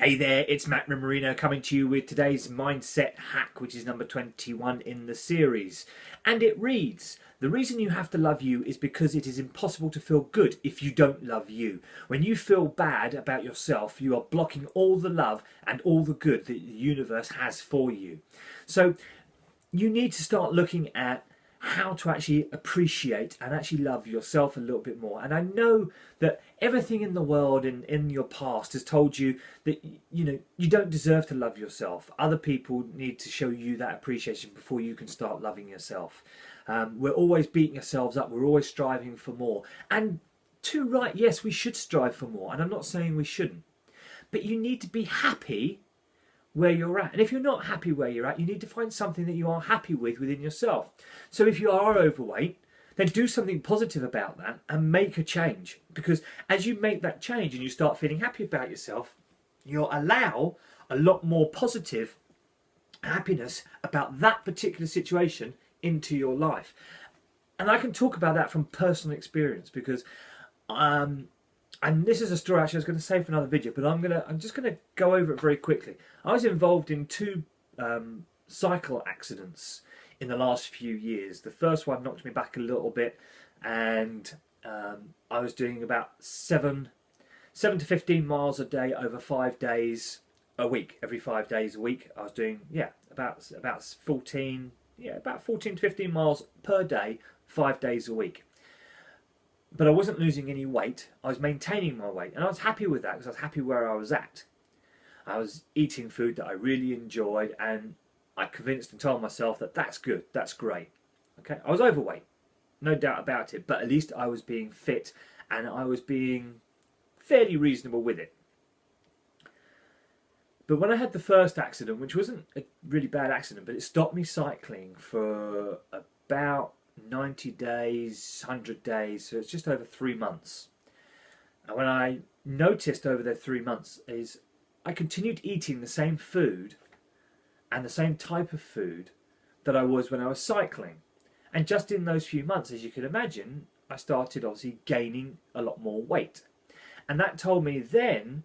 Hey there, it's Matt Rimarino coming to you with today's mindset hack, which is number 21 in the series. And it reads, the reason you have to love you is because it is impossible to feel good if you don't love you. When you feel bad about yourself, you are blocking all the love and all the good that the universe has for you. So you need to start looking at how to actually appreciate and actually love yourself a little bit more. And I know that everything in the world and in your past has told you that you don't deserve to love yourself. Other people need to show you that appreciation before you can start loving yourself. We're always beating ourselves up. We're always striving for more. And too right, yes, we should strive for more. And I'm not saying we shouldn't. But you need to be happy where you're at. And if you're not happy where you're at, you need to find something that you are happy with within yourself. So if you are overweight, then do something positive about that and make a change. Because as you make that change and you start feeling happy about yourself, you'll allow a lot more positive happiness about that particular situation into your life. And I can talk about that from personal experience because and this is a story actually I was going to save for another video, but I'm just gonna go over it very quickly. I was involved in two cycle accidents in the last few years. The first one knocked me back a little bit, and I was doing about 7 to 15 miles a day over 5 days a week. Every 5 days a week, I was doing about 14 to 15 miles per day, 5 days a week. But I wasn't losing any weight. I was maintaining my weight, and I was happy with that because I was happy where I was at. I was eating food that I really enjoyed, and I convinced and told myself that that's good, that's great. Okay, I was overweight, no doubt about it, but at least I was being fit and I was being fairly reasonable with it. But when I had the first accident, which wasn't a really bad accident, but it stopped me cycling for about 90 days, 100 days, so it's just over 3 months. And when I noticed over the 3 months is I continued eating the same food and the same type of food that I was when I was cycling. And just in those few months, as you can imagine, I started obviously gaining a lot more weight. And that told me then,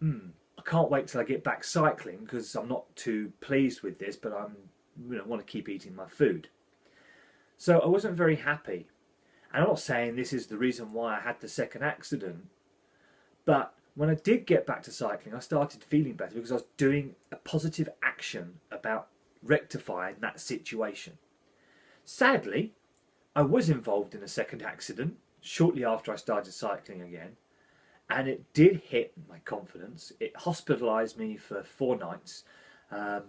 I can't wait till I get back cycling because I'm not too pleased with this, but I want to keep eating my food. So I wasn't very happy. And I'm not saying this is the reason why I had the second accident, but when I did get back to cycling, I started feeling better because I was doing a positive action about rectifying that situation. Sadly, I was involved in a second accident shortly after I started cycling again, and it did hit my confidence. It hospitalised me for 4 nights,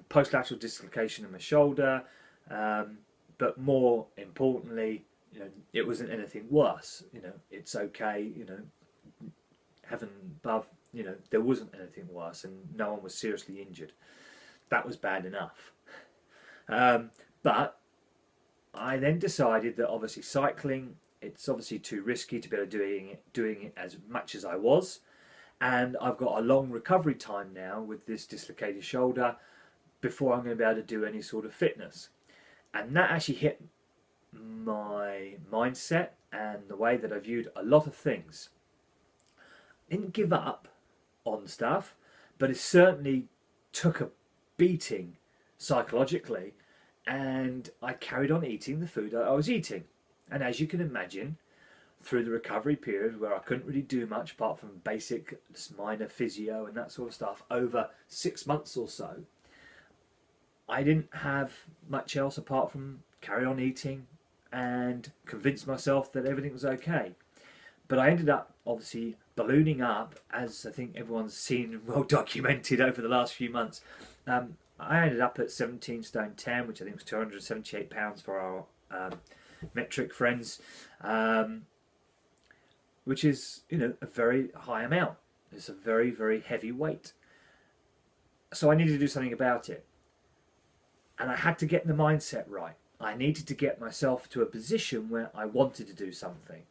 post-lateral dislocation in my shoulder, but more importantly, it wasn't anything worse. It's okay. Heaven above, there wasn't anything worse, and no one was seriously injured. That was bad enough. But I then decided that obviously cycling, it's obviously too risky to be able to doing it as much as I was, and I've got a long recovery time now with this dislocated shoulder before I'm going to be able to do any sort of fitness. And that actually hit my mindset and the way that I viewed a lot of things. I didn't give up on stuff, but it certainly took a beating psychologically, and I carried on eating the food that I was eating. And as you can imagine, through the recovery period where I couldn't really do much apart from basic minor physio and that sort of stuff over 6 months or so, I didn't have much else apart from carry on eating and convince myself that everything was okay. But I ended up obviously ballooning up, as I think everyone's seen and well documented over the last few months. I ended up at 17 stone 10, which I think was 278 pounds for our metric friends, which is a very high amount. It's a very, very heavy weight. So I needed to do something about it. And I had to get the mindset right. I needed to get myself to a position where I wanted to do something.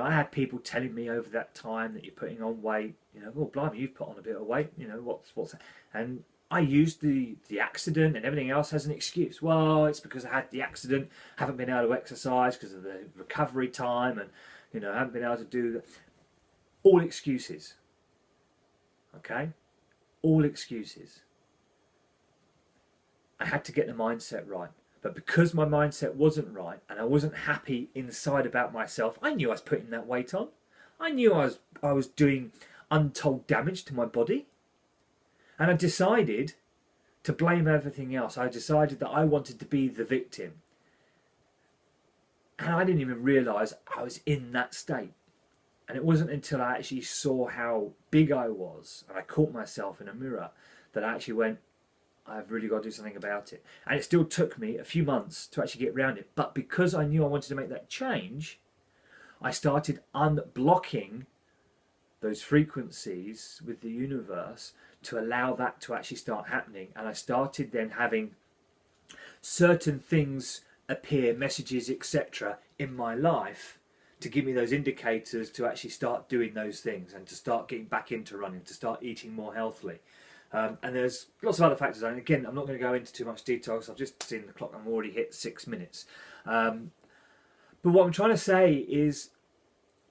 I had people telling me over that time that you're putting on weight. Well, blimey, you've put on a bit of weight. What's that? And I used the accident and everything else as an excuse. Well, it's because I had the accident, haven't been able to exercise because of the recovery time, and I haven't been able to do that. All excuses. Okay? all excuses. I had to get the mindset right. But because my mindset wasn't right and I wasn't happy inside about myself, I knew I was putting that weight on. I knew I was doing untold damage to my body. And I decided to blame everything else. I decided that I wanted to be the victim. And I didn't even realise I was in that state. And it wasn't until I actually saw how big I was and I caught myself in a mirror that I actually went, I've really got to do something about it. And it still took me a few months to actually get around it. But because I knew I wanted to make that change, I started unblocking those frequencies with the universe to allow that to actually start happening. And I started then having certain things appear, messages, etc. in my life to give me those indicators to actually start doing those things and to start getting back into running, to start eating more healthily. And there's lots of other factors. And again, I'm not going to go into too much detail because I've just seen the clock. I'm already hit 6 minutes. But what I'm trying to say is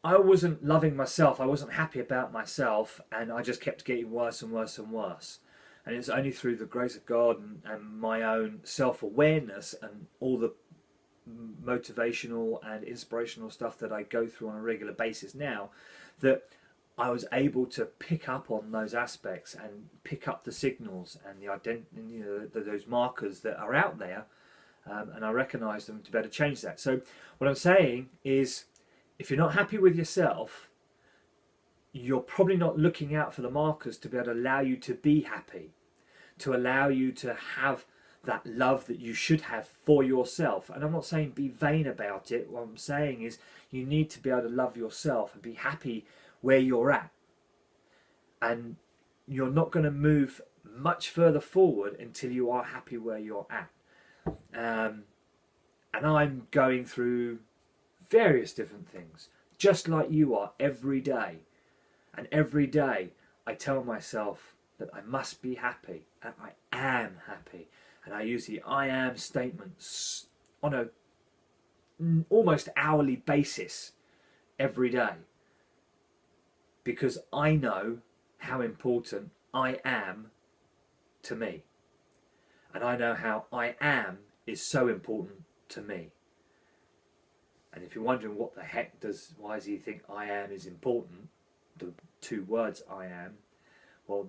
I wasn't loving myself. I wasn't happy about myself. And I just kept getting worse and worse and worse. And it's only through the grace of God and my own self-awareness and all the motivational and inspirational stuff that I go through on a regular basis now that I was able to pick up on those aspects and pick up the signals and those markers that are out there, and I recognise them to better change that. So what I'm saying is, if you're not happy with yourself, you're probably not looking out for the markers to be able to allow you to be happy, to allow you to have that love that you should have for yourself. And I'm not saying be vain about it. What I'm saying is you need to be able to love yourself and be happy where you're at. And you're not going to move much further forward until you are happy where you're at. And I'm going through various different things, just like you are, every day. And every day I tell myself that I must be happy, and I am happy. And I use the I am statements on a almost hourly basis every day, because I know how important I am to me. And I know how I am is so important to me. And if you're wondering what the heck why does he think I am is important, the two words I am, well,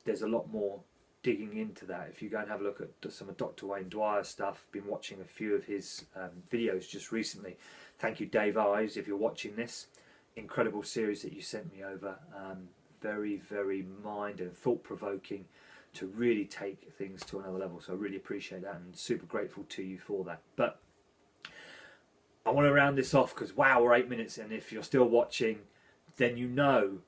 there's a lot more digging into that. If you go and have a look at some of Dr. Wayne Dwyer's stuff, been watching a few of his videos just recently. Thank you, Dave Ives, if you're watching this. Incredible series that you sent me over. Very, very mind and thought-provoking to really take things to another level. So I really appreciate that and super grateful to you for that. But I want to round this off because, wow, we're 8 minutes, and if you're still watching, then you know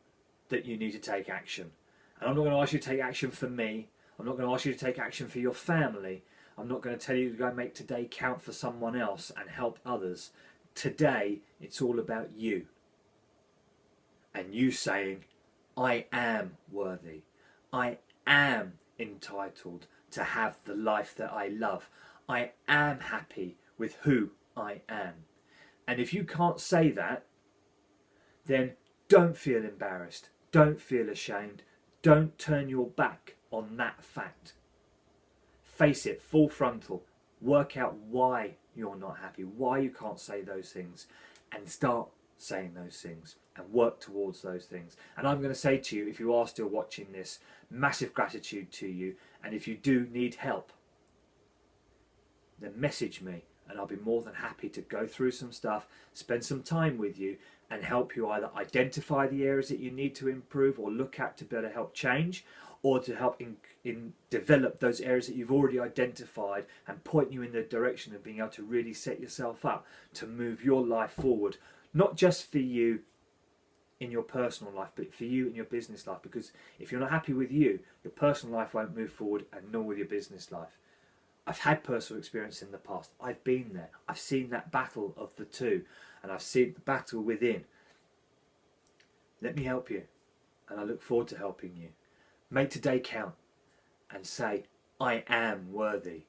that you need to take action. And I'm not going to ask you to take action for me. I'm not going to ask you to take action for your family. I'm not going to tell you to go and make today count for someone else and help others. Today, it's all about you. And you saying, I am worthy. I am entitled to have the life that I love. I am happy with who I am. And if you can't say that, then don't feel embarrassed. Don't feel ashamed. Don't turn your back on that fact. Face it, full frontal. Work out why you're not happy, why you can't say those things, and start saying those things and work towards those things. And I'm going to say to you, if you are still watching this, massive gratitude to you. And if you do need help, then message me and I'll be more than happy to go through some stuff, spend some time with you and help you either identify the areas that you need to improve or look at to better help change, or to help in develop those areas that you've already identified and point you in the direction of being able to really set yourself up to move your life forward, not just for you in your personal life, but for you in your business life. Because if you're not happy with you, your personal life won't move forward, and nor will your business life. I've had personal experience in the past. I've been there. I've seen that battle of the two, and I've seen the battle within. Let me help you, and I look forward to helping you. Make today count and say, I am worthy.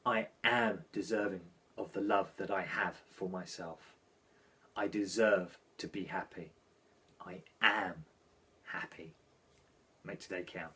I am deserving of the love that I have for myself. I deserve to be happy. I am happy. Make today count.